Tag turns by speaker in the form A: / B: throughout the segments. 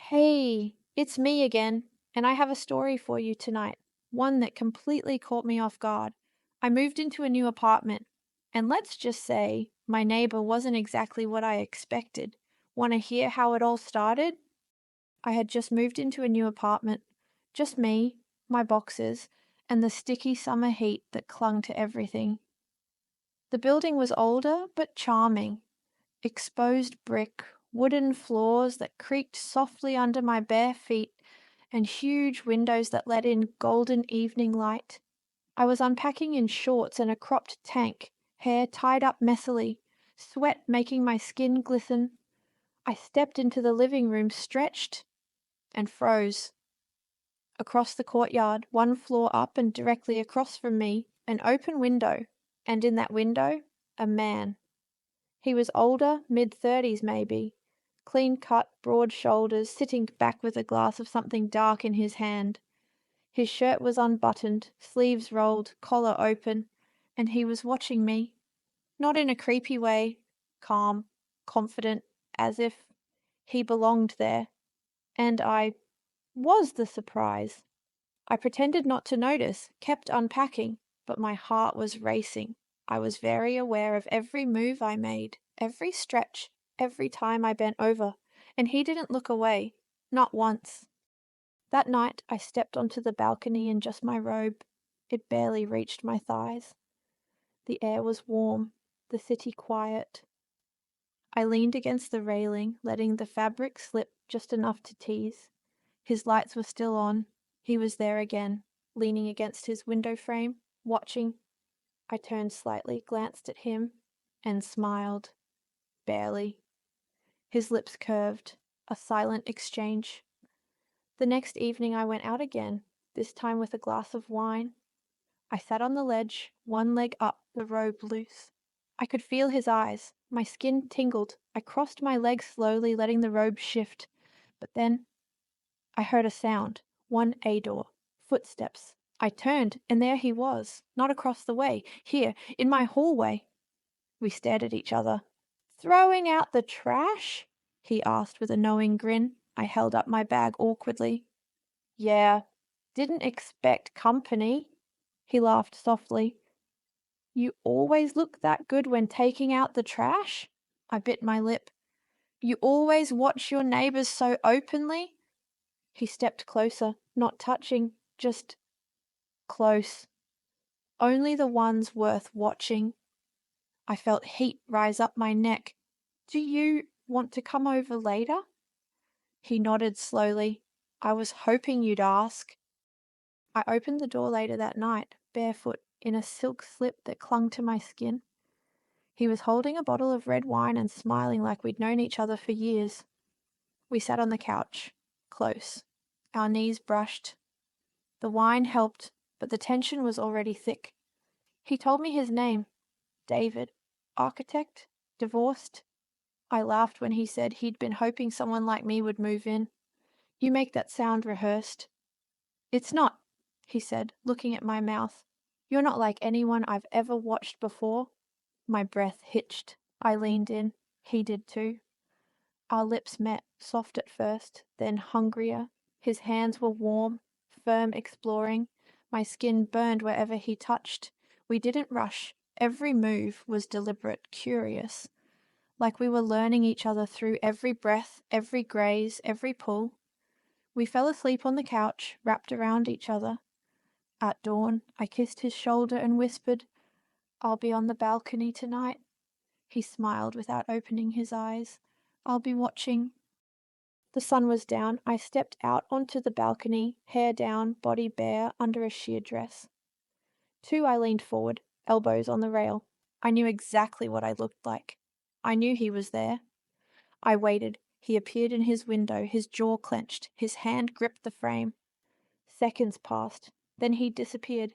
A: Hey, it's me again, and I have a story for you tonight, one that completely caught me off guard. I moved into a new apartment, and let's just say my neighbor wasn't exactly what I expected. Want to hear how it all started? I had just moved into a new apartment, just me, my boxes, and the sticky summer heat that clung to everything. The building was older but charming. Exposed brick, wooden floors that creaked softly under my bare feet, and huge windows that let in golden evening light. I was unpacking in shorts and a cropped tank, hair tied up messily, sweat making my skin glisten. I stepped into the living room, stretched, and froze. Across the courtyard, one floor up and directly across from me, an open window, and in that window, a man. He was older, mid-30s maybe, clean-cut, broad shoulders, sitting back with a glass of something dark in his hand. His shirt was unbuttoned, sleeves rolled, collar open, and he was watching me. Not in a creepy way, calm, confident, as if he belonged there. And I was the surprise. I pretended not to notice, kept unpacking, but my heart was racing. I was very aware of every move I made, every stretch, every time I bent over, and he didn't look away, not once. That night I stepped onto the balcony in just my robe. It barely reached my thighs. The air was warm, the city quiet. I leaned against the railing, letting the fabric slip just enough to tease. His lights were still on. He was there again, leaning against his window frame, watching. I turned slightly, glanced at him, and smiled. Barely. His lips curved. A silent exchange. The next evening I went out again, this time with a glass of wine. I sat on the ledge, one leg up, the robe loose. I could feel his eyes. My skin tingled. I crossed my legs slowly, letting the robe shift. But then I heard a sound. A door. Footsteps. I turned, and there he was, not across the way, here, in my hallway. We stared at each other. "Throwing out the trash?" he asked with a knowing grin. I held up my bag awkwardly. "Yeah, didn't expect company." He laughed softly. "You always look that good when taking out the trash?" I bit my lip. "You always watch your neighbors so openly?" He stepped closer, not touching, just close. Only the ones worth watching. I felt heat rise up my neck. "Do you want to come over later?" He nodded slowly. "I was hoping you'd ask." I opened the door later that night, barefoot, in a silk slip that clung to my skin. He was holding a bottle of red wine and smiling like we'd known each other for years. We sat on the couch, close. Our knees brushed. The wine helped, but the tension was already thick. He told me his name. David. Architect? Divorced? I laughed when he said he'd been hoping someone like me would move in. "You make that sound rehearsed." "It's not," he said, looking at my mouth. "You're not like anyone I've ever watched before." My breath hitched. I leaned in. He did too. Our lips met, soft at first, then hungrier. His hands were warm, firm, exploring. My skin burned wherever he touched. We didn't rush. Every move was deliberate, curious. Like we were learning each other through every breath, every graze, every pull. We fell asleep on the couch, wrapped around each other. At dawn, I kissed his shoulder and whispered, "I'll be on the balcony tonight." He smiled without opening his eyes. "I'll be watching." The sun was down. I stepped out onto the balcony, hair down, body bare, under a sheer dress. I leaned forward, elbows on the rail. I knew exactly what I looked like. I knew he was there. I waited. He appeared in his window, his jaw clenched, his hand gripped the frame. Seconds passed. Then he disappeared.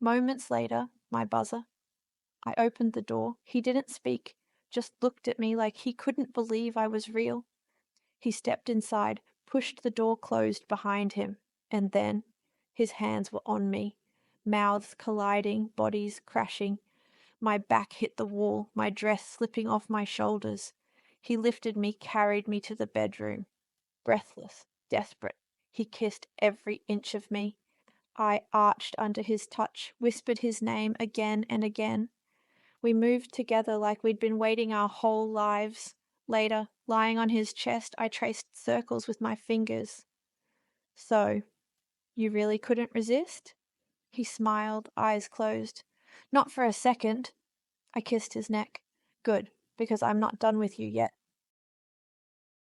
A: Moments later, my buzzer. I opened the door. He didn't speak, just looked at me like he couldn't believe I was real. He stepped inside, pushed the door closed behind him, and then his hands were on me, mouths colliding, bodies crashing. My back hit the wall, my dress slipping off my shoulders. He lifted me, carried me to the bedroom. Breathless, desperate, he kissed every inch of me. I arched under his touch, whispered his name again and again. We moved together like we'd been waiting our whole lives. Later, lying on his chest, I traced circles with my fingers. So, you really couldn't resist? He smiled, eyes closed. Not for a second. I kissed his neck. Good, because I'm not done with you yet.